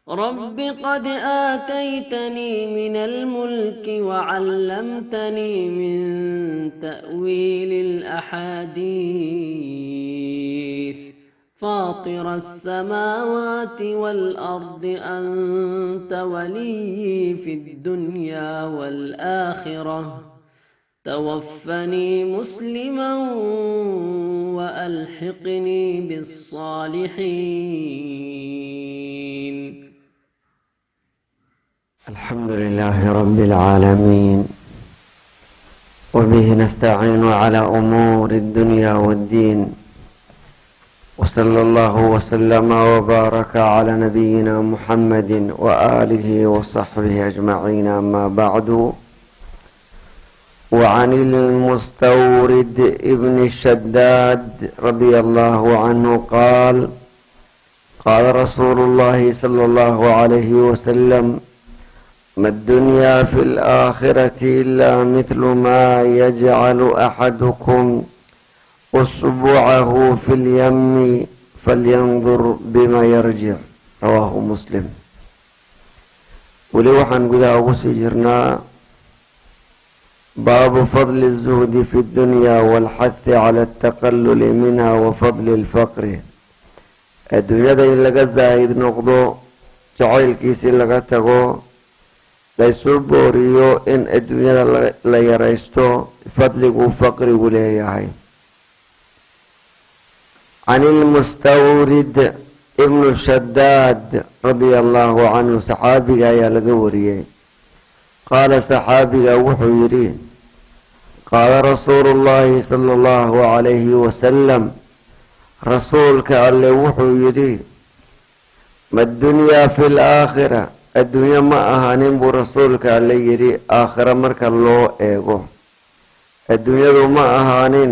رب قد آتيتني من الملك وعلمتني من تأويل الأحاديث فاطر السماوات والأرض أنت ولي في الدنيا والآخرة توفني مسلما وألحقني بالصالحين. الحمد لله رب العالمين، وبه نستعين على أمور الدنيا والدين، وصلى الله وسلم وبارك على نبينا محمد وآله وصحبه أجمعين. أما بعد، وعن المستورد ابن الشداد رضي الله عنه قال: قال رسول الله صلى الله عليه وسلم: ما الدنيا في الآخرة إلا مثل ما يجعل أحدكم أصبعه في اليم فلينظر بما يرجع. رواه مسلم. weli waxaan gudaha ugu sii jirnaa baabu fadli الزهد في الدنيا والxaث على التaqلل minha وفضل الفqr. adduunyada in laga zaahid noqdo, jacaylkiisii laga tago, laysuu booriyo in adduunyada la yaraysto, fadliguu faqrigu leeyahay. can ilmustawrid ibnu shadaad radia allahu canhu, saxaabiga ayaa laga wariyey. qaala saxaabiga wuxuu yidhi: qaala rasuulu llaahi sala allahu calayhi wasalam, rasuulka alle wuxuu yidhi: ma dunyaa fi laakhira, adduunyo ma ahaanin buu rasuulka alle yidhi aakhira marka loo eego. adduunyadu ma ahaanin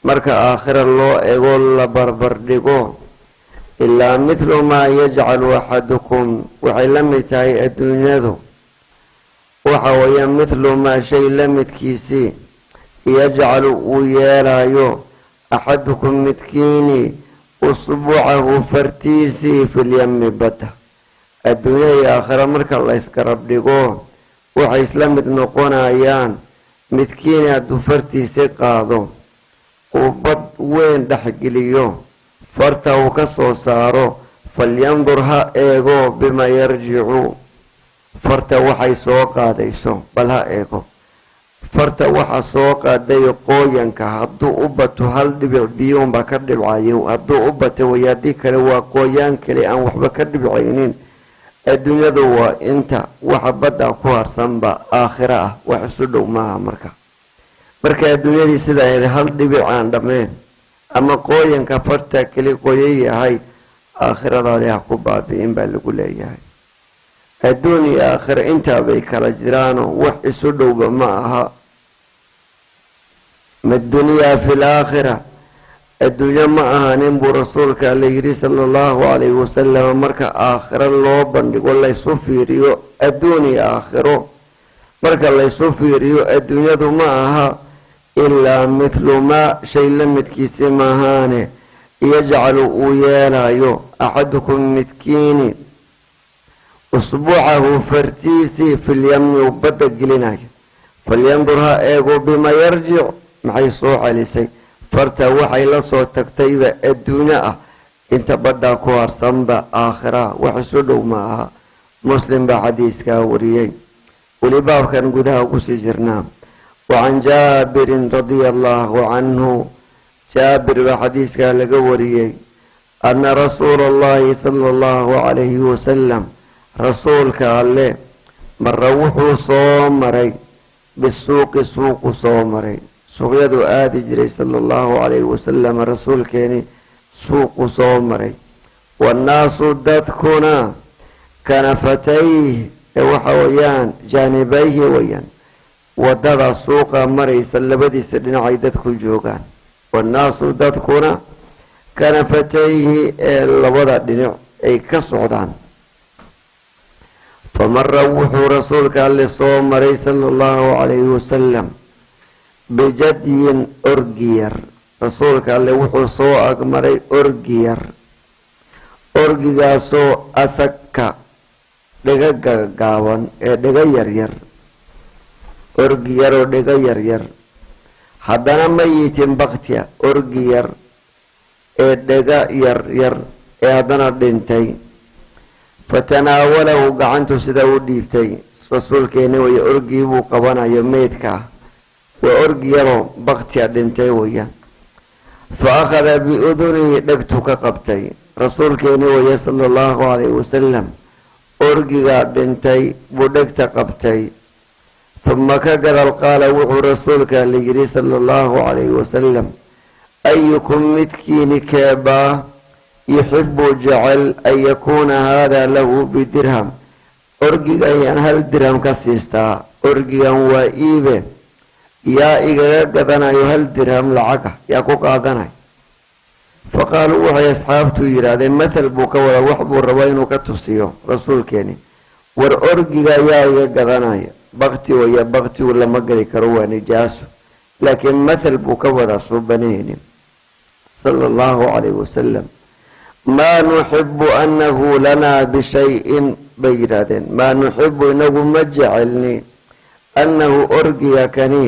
marka aakhira loo eego la barbar dhigo ilaa midlu maa yajcalu axadukum, waxay la mid tahay adduunyadu waxa weeye midlu maa shay la midkiisii yajcalu uu yeelayo axadukum midkiini usbucahu fartiisii filyami badda. adduunya iyo aakhira marka la ysgarab dhigo waxay isla mid noqonayaan midkiini hadduu fartiisi qaado uu bad weyn dhexgeliyo, farta uu ka soo saaro, falyandur ha eego bima yarjicu, farta waxay soo qaadayso bal ha eego. farta waxa soo qaaday qooyanka hadduu u bato hal dhibic biyuunbaa ka dhibcayo, hadduu u bato way, haddii kale waa qooyaan kale aan waxba ka dhibcaynin. adduunyadu waa inta waxa badda ku harsanba aakhira ah, wax isu dhow maaha. marka adduunyadii sidaa hal dhibic aan dhammayn ama qooyanka farta keli qoyan yahay, aakhiradaadii ha ku baabi'in baa lagu leeyahay. adduun iyo aakhira intaabay kala jiraano wax isu dhowba ma aha. ma dunyaa fi laakhira, adduunyo ma ahaanin buu rasuulka alla yidhi sala allahu calayhi wasalam marka aakhiro loo bandhigo laysu fiiriyo. adduun iyo aakhiro marka laysu fiiriyo adduunyadu ma aha ilaa midlu maa shay la midkiisi maahaane yajcalu uu yeelayo axadukum midkiini usbucahu fartiisii filyami uu badda gelinayo. falyandur ha eego bima yarjic, maxay soo celisay. farta waxay la soo tagtayba adduunyo ah, inta baddaa ku harsanba aakhira wax isu dhow ma aha. muslim baa xadiiskaa wariyey. weli baabkan gudaha ugu sii jirnaa. wacan jaabirin radia allahu canhu, jaabir baa xadiiskaa laga wariyey anna rasuula allahi sala allahu calayhi wasalam, rasuulka alle mara wuxuu soo maray bisuuqi, suuqu soo maray. suuqyaduu aadi jiray sala allahu calayhi wasalam rasuulkeeni, suuqu soo maray. wannaasu dadkuna kanafatayh, ee waxa weeyaan jaanibayhi weyaan, wadada suuqa maraysa labadiisa dhinacay dadku joogaan. wannaasu dadkuna kanafatayhi, ee labada dhinac ay ka socdaan. famara wuxuu rasuulka alle soo maray sala allahu calayhi wasalam bijadyin orgiyar. rasuulka alle wuxuu soo agmaray orgiyar, orgigaasoo asaka dhiga gaaban ee dhiga yaryar orgi yar oo dhiga yaryar haddana mayitin baktiya orgi yar ee dhiga yaryar ee haddana dhintay fatanaawalahu gacantu sida u dhiibtay rasuulkeeni waya orgii buu qabanayo meydka ah waa orgi yaroo baktiya dhintay waya fa akhada biudunihi dhegtu ka qabtay rasuulkeeni waya sala allahu calayhi wasalam orgigaa dhintay buu dhegta qabtay uma ka gadal qaala wuxuu rasuulka la yidhi sala allahu calayhi wasalam ayukum midkiini keebaa yuxibu jecel an yakuuna haadaa lahu bidirham orgigan yaan hal dirham ka siistaa orgigan waa iibe yaa igaga gadanayo hal dirham lacaga yaa ku qaadanay faqaaluu waxay asxaabtu yidhaahdeen mathal buu ka wada wax buu rabo inuu ka tusiyo rasuulkeeni war orgiga yaa iga gadanaya bakti waya baktigu lama geli karo waa nijaaso laakiin mathal buu ka wada suubanaynin sala allahu calayhi wasalam maa nuxibu annahu lanaa bishayin bay yidhaahdeen maa nuxibu inagu ma jecelni annahu orgiga kani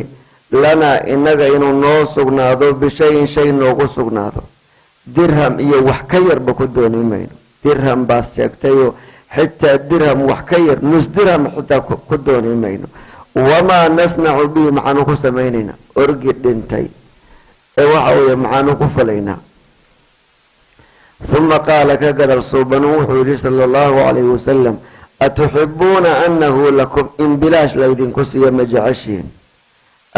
lanaa inaga inuu noo sugnaado bishayin shay noogu sugnaado dirham iyo wax ka yarba ku dooni mayno dirham baad sheegtayoo xitaa dirham wax ka yar nus dirham xitaa ku dooni mayno wamaa nasnacu bihi maxaanu ku samaynaynaa orgi dhintay ee waxa weeye maxaanu ku falaynaa uma qaala ka gadal suubanu wuxuu yidhi sala allahu calayhi wasalam atuxibuuna annahu lakum in bilaash laydinku siiya ma jeceshihiin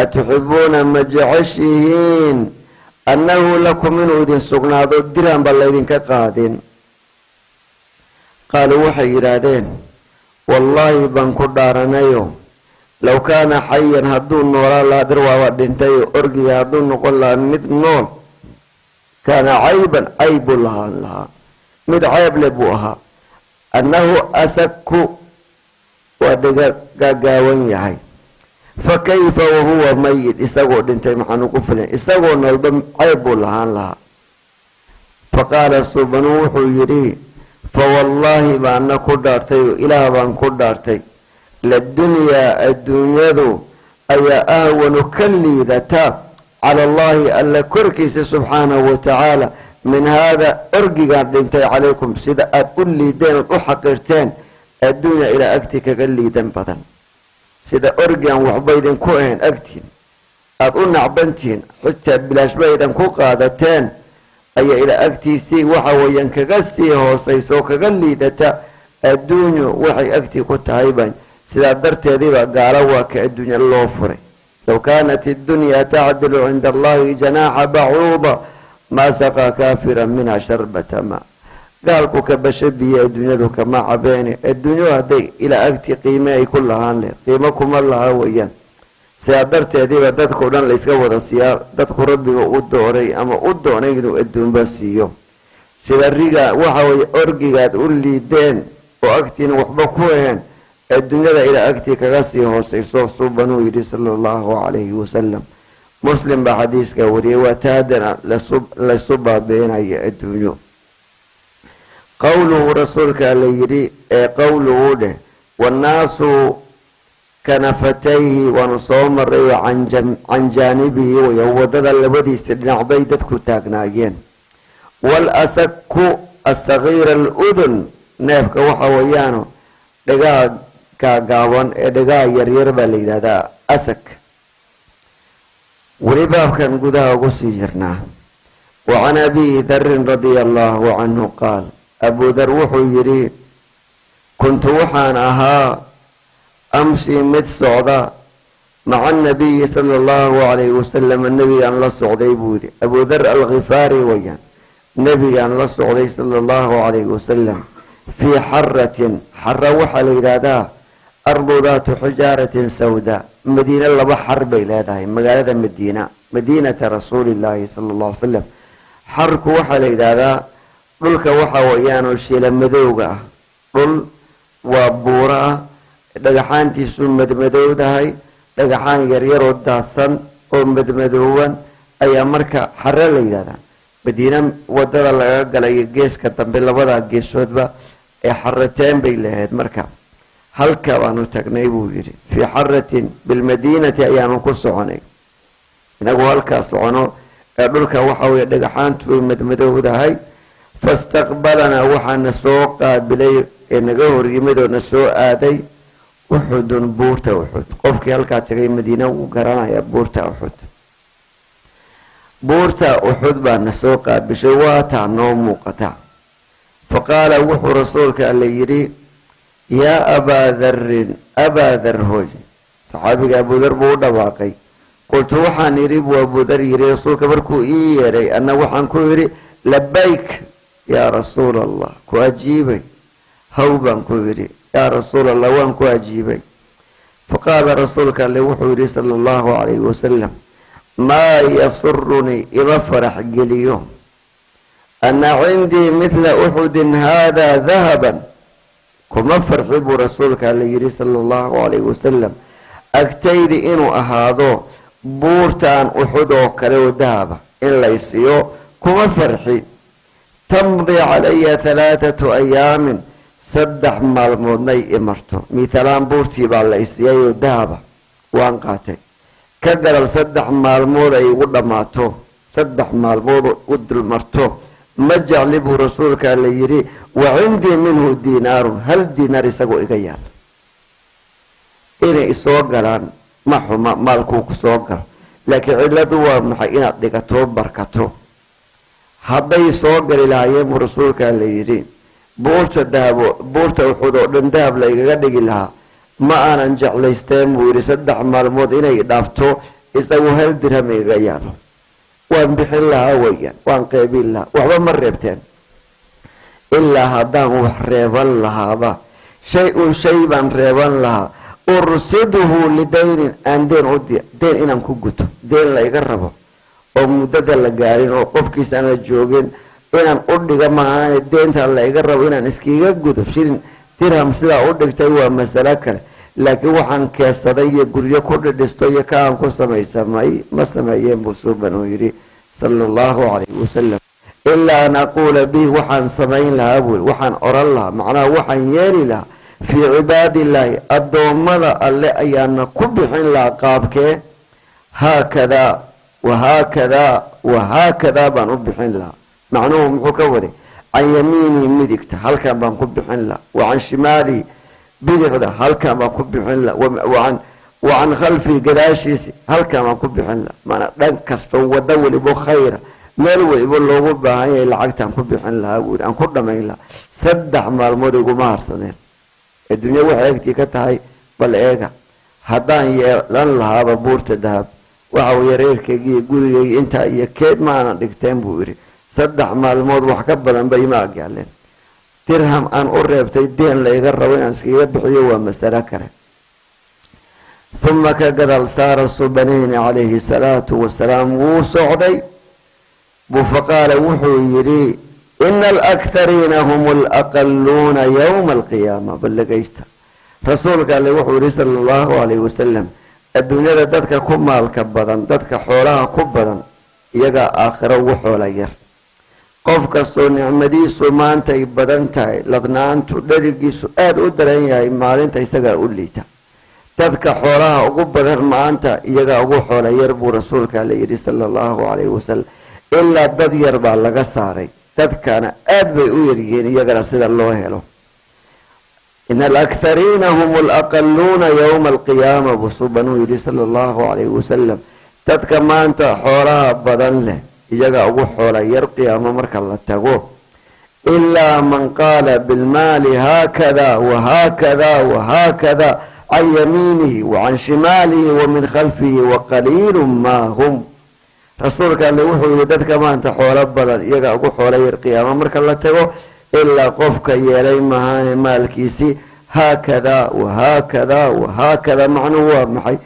atuxibuuna ma jeceshihiin annahu lakum inuu idin sugnaado dirhamba laydinka qaadin qaaluu waxay yidhaahdeen wallaahi baan ku dhaaranayo low kaana xayan hadduu noolaa lahaa dir waaba dhintayo orgiga hadduu noqon lahaa mid nool kaana cayban cayb buu lahaan lahaa mid cayb le buu ahaa annahu asaku waa dhiga gaagaawan yahay fa kayfa wahuwa mayid isagoo dhintay maxaanu ku filan isagoo noolba cayb buu lahaan lahaa faqaala suubanu wuxuu yidhi fawallaahi baana ku dhaartay oo ilaah baan ku dhaartay ladunyaa adduunyadu ayaa ahwanu ka liidata cala allaahi alla korkiisa subxaanahu watacaala min haada orgigaan dhintay calaykum sida aada u liideen ood u xaqirteen adduunya ilaa agtii kaga liidan badan sida orgigan waxba idinku ahayn agtiin aada u nacbantihiin xitaa bilaashba idan ku qaadateen ayaa ilaa agtiisii waxa weeyaan kaga sii hoosaysa oo kaga liidata adduunyo waxay agtii ku tahay baan sidaa darteediiba gaalo waa ka adduunya loo furay low kaanat iddunyaa tacdilu cinda allahi janaaxa bacuuda maa saqaa kaafiran minha sharbata ma gaalku ka basho biyo adduunyadu kama cabeene adduunyo hadday ilaa agtii qiime ay ku lahaan leh qiimo kuma laha weeyaan sidaa darteediiba dadkao dhan layska wada siiyaa dadku rabbiga u dooray ama u doonay inuu adduunba siiyo sida riga waxa weeye orgigaad u liideen oo agtiina waxba ku aheen adduunyada ilaa agtii kaga sii hoosayso suubanuu yidhi sala allahu calayhi wasalam muslim baa xadiiska wariyay waa taadana laysu baabeenaya adduunyo qowluhu rasuulka la yidhi ee qowluhu dheh wannaasu kanafatayhi waanu soo maray oo can jaanibihi way wadada labadiisa dhinac bay dadku taagnaayeen walasaku asagiira aludun neefka waxa weeyaano dhigaha gaagaaban ee dhigaha yaryar baa la yidhahdaa asak weli baabkan gudaha ugu sii jirnaa wa can abi darin radia allahu canhu qaal abu dar wuxuu yidhi kuntu waxaan ahaa amshi mid socda maca anabiyi sala allahu calayhi wasalam nebigaan la socday buu yidhi abu dar alkhifaari wayaan nebigaan la socday sala allahu calayhi wasalam fii xaratin xara waxaa la yidhaahdaa ardu daatu xijaaratin sawda madiine laba xar bay leedahay magaalada madiinata rasuulillaahi sala allahu alay salam xarku waxaa la yidhaahdaa dhulka waxa weeyaanoo shila madowga ah dhul waa buuro ah dhagaxaantiisu madmadowdahay dhagaxaan yaryaroo daadsan oo madmadoowan ayaa marka xare la yidhahdaa madiina wadada laga galay geeska dambe labadaa geesoodba ee xarateen bay lahayd marka halka baanu tagnay buu yidhi fii xaratin bilmadiinati ayaanu ku soconay inagu halkaa socono ee dhulka waxa weeye dhagaxaantu way madmadowdahay fastaqbalanaa waxaana soo qaabilay ee naga hor yimid oo na soo aaday uxudun buurta uxud qofkii halkaa tagay madiina wuu garanaya buurta uxud buurta uxud baa na soo qaabishay waataa noo muuqata faqaala wuxuu rasuulka alla yidhi yaa abaa darin abaa dar hoy saxaabiga abudar buu u dhawaaqay qultu waxaan yidhi buu abudar yidhi rasuulka markuu ii yeedhay anna waxaan ku yidhi labayk yaa rasuula allah ku ajiibay haw baan ku yidhi yaa rasuul allah waan ku ajiibay faqaala rasuulka alle wuxuu yidhi sala allahu calayhi wasalam maa yasurunii ima farax geliyo ana cindii midla uxudin haadaa dahaban kuma farxi buu rasuulka alle yidhi sala allahu calayhi wasalam agtaydi inuu ahaado buurtaan uxud oo kale oo dahaba in laysiiyo kuma farxi tamdi calaya 3 ayaamin 3 maalmoodnay imarto mithalaan buurtii baa la isiiyay oo dahaba waan qaatay ka garal 3 maalmood ay ugu dhammaato 3 maalmood u dulmarto ma jecli buu rasuulka la yidhi wa cindii minhu diinaarun 1 diinaar isagoo iga yaal inay isoo galaan ma xuma maalkuu ku soo galo laakiin cilladu waa maxay inaad dhigato barkato hadday soo gali lahaayeen buu rasuulka la yidhi buurta uxud oo dhan dahab la igaga dhigi lahaa ma aanan jeclaysteen buu yidhi 3 maalmood inay dhaafto isagu 1 dirham igaga yaalo waan bixin lahaa weyaan waan qeybin lahaa waxba ma reebteen ilaa haddaan wax reeban lahaaba shay baan reeban lahaa ursiduhu lidaynin aan deen inaan ku guto deen la iga rabo oo muddada la gaarin oo qofkiisa aan la joogin inaan u dhiga maahaane deentaan la iga rabo inaan iskiga gudo shilin dirham sidaa u dhigtay waa masalo kale laakiin waxaan keesaday iyo guryo ku dhidhisto iyo ka aan ku samaysamay ma sameeyeen buu suuban uu yidhi sala allahu calayhi wasalam ilaa an aquula bihi waxaan samayn lahaa buuri waxaan oran lahaa macnaha waxaan yeeli lahaa fii cibaadillaahi addoommada alle ayaana ku bixin lahaa qaabkee haakadaa wahaakadaa wahaakadaa baan u bixin lahaa macnuhu muxuu ka waday can yamiinii midigta halkan baan ku bixin lahaa wa can shimaalihi bidixda halkan baan ku bixin lahaa wa can khalfii gadaashiisi halkan baan ku bixin lahaa maanaa dhan kastoo waddo welibo khayra meel welibo loogu baahan yahay lacagtaan ku bixin lahaa buuri aan ku dhamayn lahaa 3 maalmood iguma harsadeen adduunya waxay agtii ka tahay bal eega haddaan yeelan lahaaba buurta dahab waxa weeye reerkaygi iyo gurigaygi intaa iyo keed ma aanan dhigteen buu yidhi 3 maalmood wax ka badan bay ima agaaleen dirham aan u reebtay deen la iga rabo inaan iskaga bixiyo waa masalo kale uma ka gadal saara subanayni calayhi salaatu wasalaam wuu socday buu faqaala wuxuu yidhi ina alakhariina hum alaqaluuna yowma alqiyaama ballagaysta rasuulka alle wuxuu yidhi sala allahu calayhi wasalam adduunyada dadka ku maalka badan dadka xoolaha ku badan iyagaa aakhiro ugu xoola yar qof kastoo nicmadiisu maanta ay badan tahay ladnaantu dherigiisu aada u daran yahay maalinta isagaa u liita dadka xoolaha ugu badan maanta iyagaa ugu xoola yar buu rasuulka alle yidhi sala allahu calayhi wasalam ilaa dad yar baa laga saaray dadkana aad bay u yaryihiin iyagana sida loo helo ina alakhariina hum alaqaluuna yowma alqiyaama buu subanuu yidhi sala allahu calayhi wasalam dadka maanta xoolaha badan leh iyaga ugu xoola yar qiyaamo marka la tago ilaa man qaala bilmaali haakada wahaakada wahaakada can yamiinihi wacan shimaalihi wa min khalfihi waqaliilu maa hum rasuulka alle wuxuu yihi dadka maanta xoolo badan iyaga ugu xoola yar qiyaamo marka la tago ilaa qofka yeelay mahaane maalkiisii haakada wahaakada wahaakada macnuhu waa maxay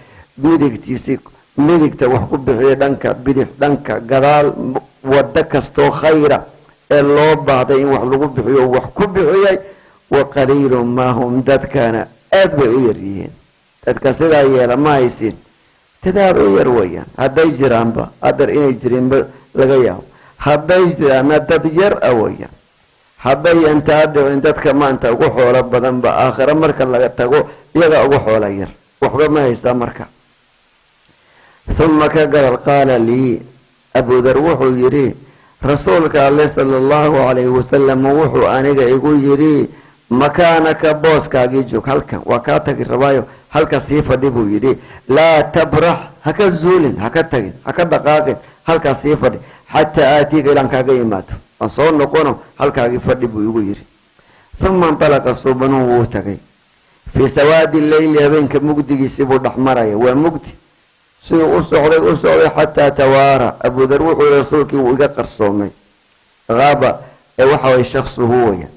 midigtiisii midigta wax ku bixiya dhanka bidix dhanka gadaal waddo kastoo khayra ee loo baahday in wax lagu bixiyo wax ku bixiyay wa qaliilu maa hum dadkana aad bay u yar yihiin dadka sidaa yeela ma haysiin dadaal u yar weyaan hadday jiraanba adar inay jirinba laga yaabo hadday jiraanna dad yar a weyaan hadday intaa dhicin dadka maanta ugu xoolo badanba aakhiro marka laga tago iyaga ugu xoolo yar waxba ma haysaa marka. uma ka gadal qaala lii Abu Dhar wuxuu yidhi rasuulka alle sala allahu calayhi wasalam wuxuu aniga igu yidhi makaanaka booskaagii joog, halkan waa kaa tagi rabaayo halka sii fadhi buu yidhi. laa tabrax haka zuulin, haka tagin, haka dhaqaaqin, halkaa sii fadhi xataa aatiika ilaan kaaga yimaado, aan soo noqono halkaagii fadhi buu igu yidhi. uma intalaqa suubanuhu wuu tagay fii sawaadi leyli habeenka mugdigiisii buu dhex maraya, waa mugdi siduu u socday xataa tawaara. Abu Dhar wuxuu yihi rasuulkii wuu iga qarsoomay, qaaba ee waxa way shaksuhu waya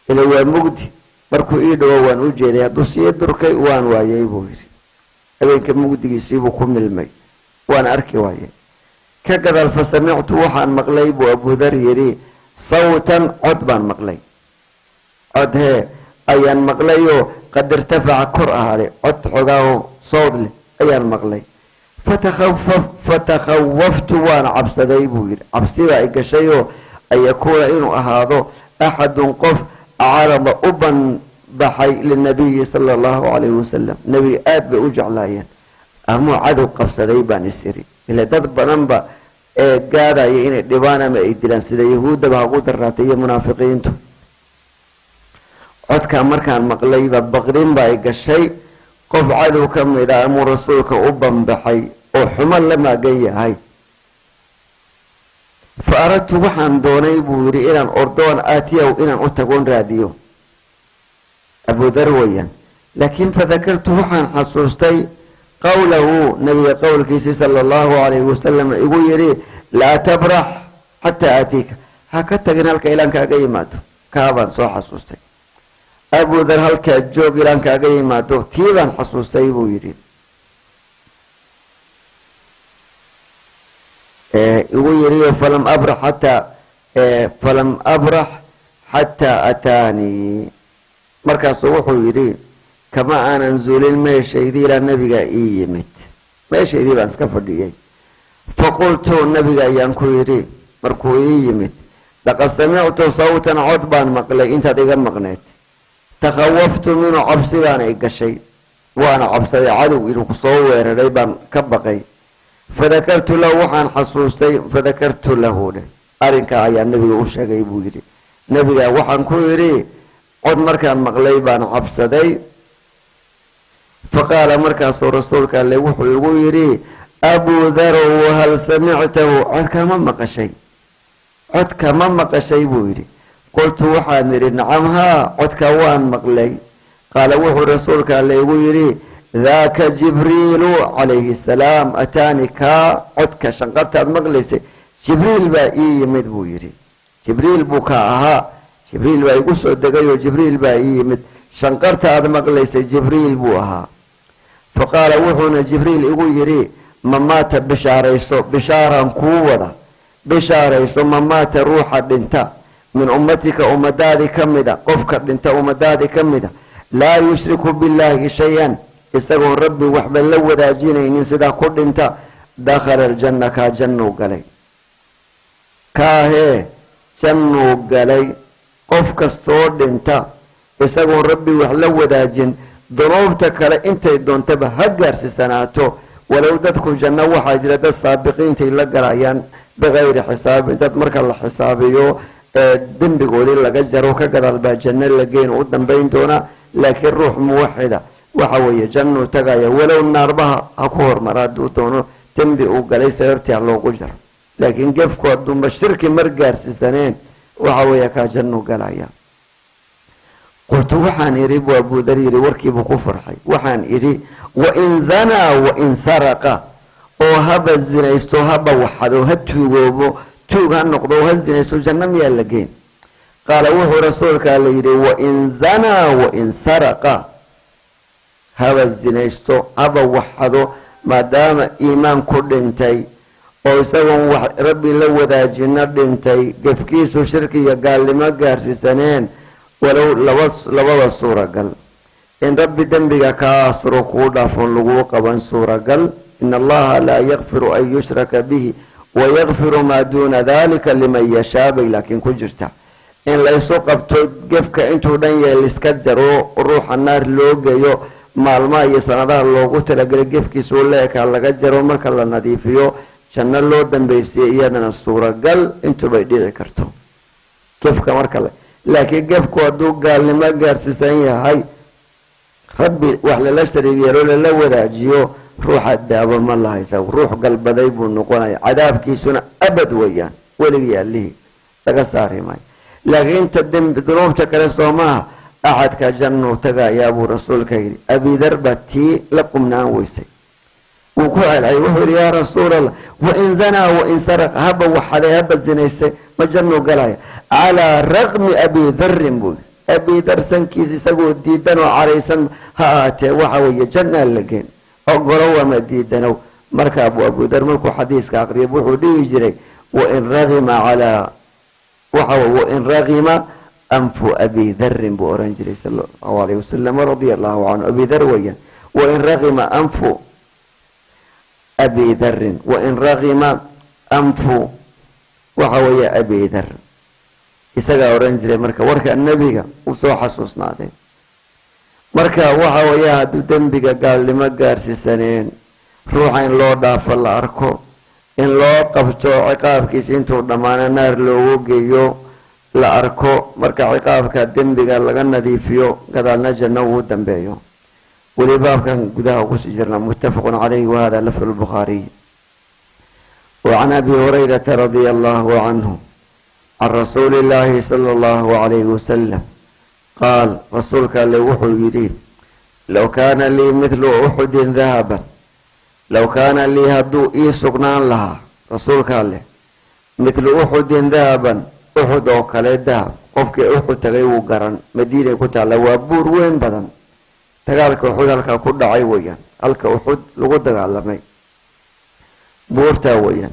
ila waa mugdi, markuu ii dhawo waan u jeeday, hadduu sii durkay waan waayay buu yidhi. habeenka mugdigiisiibuu ku milmay, waan arki waayay. ka gadal fa samictu waxaan maqlay buu Abu Dhar yidhi sawtan cod baan maqlay, cod ayaan maqlayoo qad irtafaca kor ahaaday, cod xogaaho sawd leh ayaan maqlay. fatakhawaftu waan cabsaday buu yidhi, cabsibaa i gashayoo an yakuuna inuu ahaado axadun qof carada u banbaxay linabiyi sala allahu calayhi wasalam, nebiga aada bay u jeclaayeen, amuu cadow qabsaday baan is iri. ila dad badanba ee gaadaya inay dhibaan ama ay dilaan sida yahuuddaba hagu daraatay iyo munaafiqiintu. codkaa markaan maqlayba baqdin baa i gashay, qof cadow ka mid a amuu rasuulka u banbaxay oo xumo la maagan yahay. fa aradtu waxaan doonay buu yidhi inaan ordoon aatiyaw inaan u tagoon raadiyo Abu Dhar weyaan, laakiin fadakartu waxaan xasuustay qowlahu nabiga qowlkiisii sala allahu calayhi wasalam igu yidhi laa tabrax xataa aatiika, ha ka tagin halka ilaan kaaga yimaado. kaabaan soo xasuustay. Abu Dhar halkaa joog ilaan kaaga yimaado, tii baan xasuustay buu yidhi. igu yidhi falam abrax xataa ataanii, markaasuu wuxuu yidhi kama aanan zuulin meeshaydii ilaa nabiga ii yimid, meeshaydii baan iska fadhiyay. faqultu nabiga ayaan ku yidhi markuu ii yimid laqad samictu sawtan cod baan maqlay intaad iga maqneed, takhawaftu minhu cabsi baana i gashay, waana cabsaday cadow inuu kusoo weeraray baan ka baqay. fadakartu lahu waxaan xasuustay, fadakartu lahu dheh arrinkaa ayaa nabiga u sheegay buu yidhi. nabiga waxaan ku yidhi cod markaan maqlay baan cabsaday. faqaala markaasuu rasuulka alle wuxuu igu yidhi Abu Dhar hal samictahu, codkama maqashay, codkama maqashay buu yidhi. qultu waxaan idhi nacam haa, codka waan maqlay. qaala wuxuu rasuulka alle igu yidhi daaka jibriilu calayhi salaam ataani, kaa codka shanqartaad maqlaysay jibriil baa ii yimid buu yidhi. jibriil buu ka ahaa, jibriil baa igu soo degayoo jibriil baa ii yimid, shanqartaad maqlaysay jibriil buu ahaa. faqaala wuxuuna jibriil igu yidhi mamaata bishaarayso, bishaaraan kuu wada, bishaarayso mamaata ruuxa dhinta min ummatika ummadaadii ka mida, qofka dhinta ummadaadii ka mida, laa yushriku billaahi shay-an, isagoon rabbi waxba la wadaajinaynin sidaa ku dhinta, dakhala aljanna, kaa jannuu galay, kaahee jannuu galay. qof kastoo dhinta isagoon rabbi wax la wadaajin, dunuubta kale intay doontaba ha gaarsiisanaato, walow dadku janno waxaa jira dad saabiqiintay la galayaan bikayri xisaabin, dad marka la xisaabiyo dembigoodii laga jaro ka gadaal baa janno la geyn u dambayn doona. laakiin ruux muwaxida waxa weeye jannuu tagaya, walow naarbaha ha ku hormara hadduu doono dembi uu galay sababtii ha loogu jaro. laakiin gefku hadduunba shirki mar gaarsiisaneen waxa weeye kaa jannuu galaya. qultu waxaan idhi buu Abu Dhar yidhi, warkiibuu ku farxay. waxaan idhi wain zanaa wain saraqa, oo haba zinaysto haba waxado ha tuugoobo, tuug ha noqdo ha zinaysto janno miyaa la geyn? qaala wuxuu rasuulkaa la yidhi wain zanaa wain saraqa, haba zinaysto haba waxado maadaama iimaan ku dhintay oo isagoon wax rabbi la wadaajina dhintay, gefkiisu shirki iyo gaalnimo gaarsiisaneen, walow labada suuragal in rabbi dembiga kaa asro kuu dhaafoon laguu qaban suuragal. in allaha laa yakfiru an yushraka bihi wayakfiru maa duuna dalika liman yashaa bay laakiin ku jirta. in laysu qabto gefka intuu dhan yahay liska jaro ruuxa naar loo geeyo maalmaha iyo sanadaha loogu talagelay gefkiisa u leekaa laga jaro marka la nadiifiyo janno loo dambaysiiyey iyadana suuragal intubay dhici karto gefka marka laakiin gefku hadduu gaalnimo gaarsiisan yahay rabbi wax lala shariig yeelo lala wadaajiyo ruuxa daabo ma lahaysa ruux galbaday buu noqonaya cadaabkiisuna abad weeyaan weligii allihii laga saari maayo laakiin inta dunuubta kale soo maaha axadka jannuu tagaayaa buu rasuulka yidhi abidar baa tii la qumnaan weysay wuu ku celcay wuxuu yidhi yaa rasuulallah wain zanaa wain saraqa haba waxaday haba zinaysay ma jannuu galaya calaa raqmi abidarin buu yidhi abidar sankiisa isagoo diidan oo caraysan ha ahaatee waxa weeye jannaa la geen ogolo wama diidanow markaa buu abudar markuu xadiiska aqriyay wuxuu dhihi jiray wain ragima anfu abi darin buu oran jiray sala allahu alayhi wasalam radia allahu canhu abi dar weeyaan wain ragima anfu abi darin wain ragima anfu waxa weeye abi dar isagaa oran jiray marka warka nebiga uu soo xasuusnaaday marka waxa weeye hadduu dembiga gaalnimo gaarsiisaneen ruuxa in loo dhaafo la arko in loo qabto ciqaabkiisa intuu dhammaana naar loogu geeyo la arko marka ciqaabka dembiga laga nadiifiyo gadaalna janno uu dambeeyo weli baabkan gudaha kusii jirna muttafaqun calayhi wahada lafdu lbukhaariy وعن أبي هريرة رضي الله عنه عن رسول الله صلى الله عليه وسلم قال رسولك لوحو يريد لو كان لي مثل أحد ذهبا لو كان لي هدو سقنان لها رسولك له مثل أحد ذهبا أحد أو كلا ذهب قفك أحد تغيو قرن مدينة كتالا وابور وين بدن تقالك أحد هلك كل عيويا هلك أحد لغد علمي بورتا ويا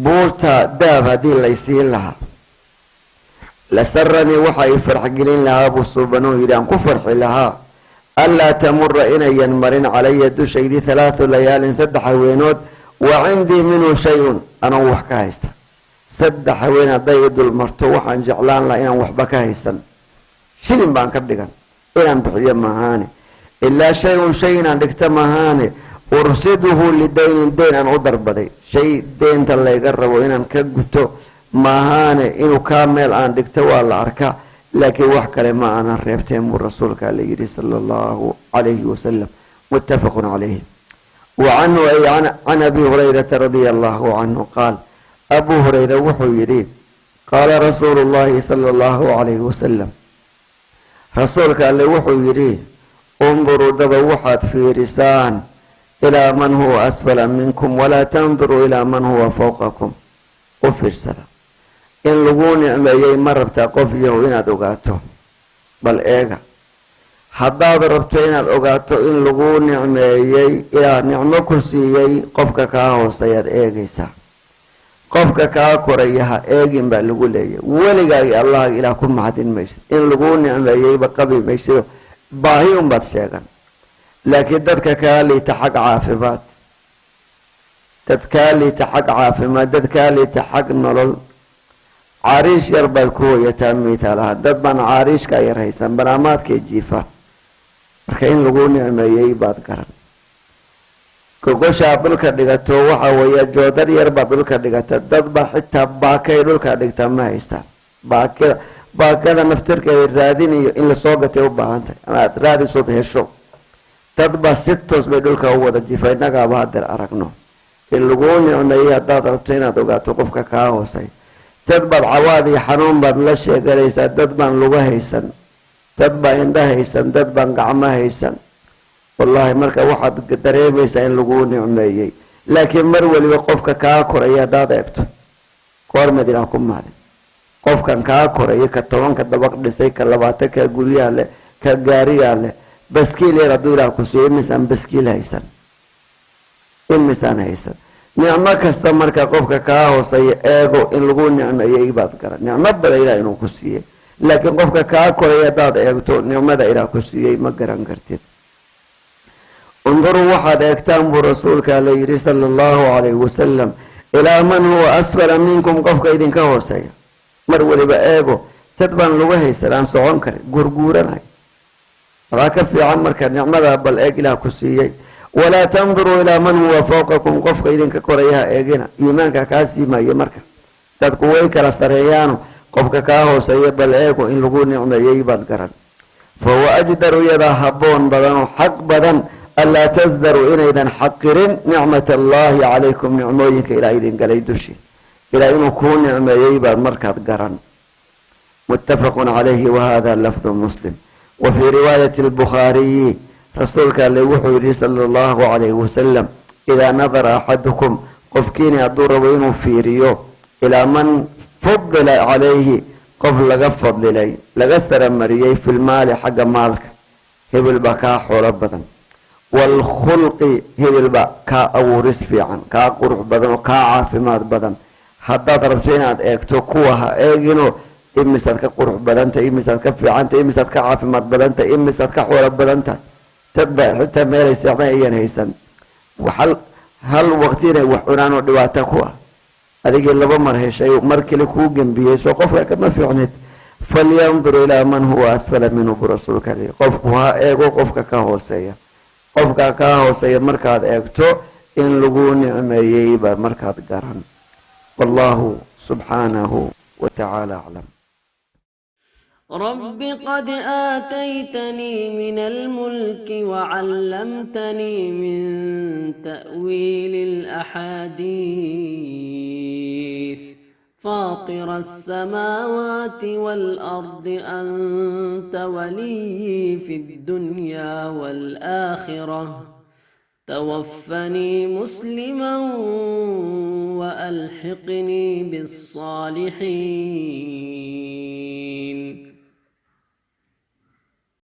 بورتا ذهب هذه ليسين لها لسرني وحي فرح قلين لها أبو الصوبانو يران كفرح لها ألا تمر إنا ينمرن علي دشيدي 3 ليال 6 حوينات وعندي منه شيء أنا وحكايستا 6 حوينات ضيد المرتوح عن جعلان لا إنا وحبكايستا شلين بان كبدقان إنا بحرية مهاني إلا شيء عندك تمهاني أرسده لدين دين أن أضرب بدي شيء دين تلا يقرب وإنا كقتو مهاني إنه كامل عندك توالى أركا لكن وحكى لما أنا ريبتين من رسولك عليه صلى الله عليه وسلم متفق عليه وعنه أي عن أبي هريرة رضي الله عنه قال أبو هريرة وحو يريد قال رسول الله صلى الله عليه وسلم رسولك عليه وحو يريد انظروا دبوحات في رسان إلى من هو أسفل منكم ولا تنظروا إلى من هو فوقكم وفي رسالة in lagu nicmeeyey ma rabtaa qof yahow inaad ogaato bal eega haddaad rabto inaad ogaato in lagu nicmeeyey ilaa nicmo ku siiyey qofka kaa hooseeyaad eegaysaa qofka kaa koraya ha eegin baa lagu leeyahy weligaagi allah ilaah ku mahadin maysid in lagu nicmeeyeyba qabi maysido baahi unbaad sheegan laakiin dadka kaa liita xag caafimaad dad kaa liita xag nolol عريش يربى كوية تامي تالها دبان عريش كاير هيسان بنامات كي جيفان مركين لغوني عميي باد كرن كوكوشا بلوكا ديغتو وحا ويا جودر يربى بلوكا ديغتا دبا حتى باكي بلوكا ديغتا ما هيستان باكي نفتر كي راديني إن لسوغتي وباهانتا أنا رادي صوت هشو دبا ستوس بدلوكا هو دا جيفاي نقا بادر أرقنو إن لغوني عميي هداد ربتينا دوغا توقفكا كاهو ساي dad baad cawaad iyo xanuun baad la sheeganaysaa dad baan luga haysan dad baan indha haysan dad baan gacmo haysan wallaahi marka waxaad dareemaysaa in lagu nicmeeyey laakiin mar waliba qofka kaa koraya haddaad eegto goormeed ilaah ku mahadin qofkan kaa koraya ka 10 dabaq dhisay ka 20 ka guryaha leh ka gaariyaa leh baskiil yar hadduu ilaah ku siiyo misaan baskiil haysan haysan nicmo kasta marka qofka kaa hooseeya eego in lagu nicmeeyey baad garan nicmo bada ilaah inuu ku siiyey laakiin qofka kaa koraya haddaad eegto nicmada ilaah ku siiyey ma garan kartid unduruu waxaad eegtaan buu rasuulka la yidhi sala allahu calayhi wasalam ilaa man huwa asfala minkum qofka idinka hooseeya mar waliba eego تدبان لغه سلام سعون كره غرغورنا راك في عمرك النعمة بل أجلها كسية ولا تنظروا إلى من هو فوقكم قفك إذن ككوريها أجنا إيمانك كاسي ما يمرك تدقويك لستريانو قفك كاهو سيب الأيكو إن لغو نعمة يبال قرن فهو أجدر يدا حبون بدن حق بدن ألا تزدروا إن إذن حقرين نعمة الله عليكم نعمويك إلى إذن قليدوشي إلى إنه كون نعمة يبال مركب قرن متفق عليه وهذا لفظ مسلم وفي رواية البخاري رسولك اللي وحي صلى الله عليه وسلم إذا نظر أحدكم قفكيني أدور وينه في ريو إلى من فضل عليه قف لغفض لي لغستر مريي في المال حق مالك هب البكاء حول بدن والخلق هب البكاء أو رسفي عن كا قرح بدن وكا عافمات بدن حتى ضربتين اكتو كوها ايجنو إمسات كقرح بدنتا إمسات كفي عنتا إمسات كعافمات بدنتا إمسات كحول بدنتا تتبع حتى ما ليس عضيا هيسن وحل هل وقتين وحنان ودواتا كوا هذه اللي بمر هي شيء مركل كو جنبيه سو قفك كما في عنت فلينظر إلى من هو أسفل منه برسولك عليه قفكها إيغو قفك كهوسية قفك كهوسية مركاد إيغتو إن لغون عميي مركاد قرن والله سبحانه وتعالى أعلم رب قد آتيتني من الملك وعلمتني من تأويل الأحاديث فاطر السماوات والأرض أنت ولي في الدنيا والآخرة توفني مسلما وألحقني بالصالحين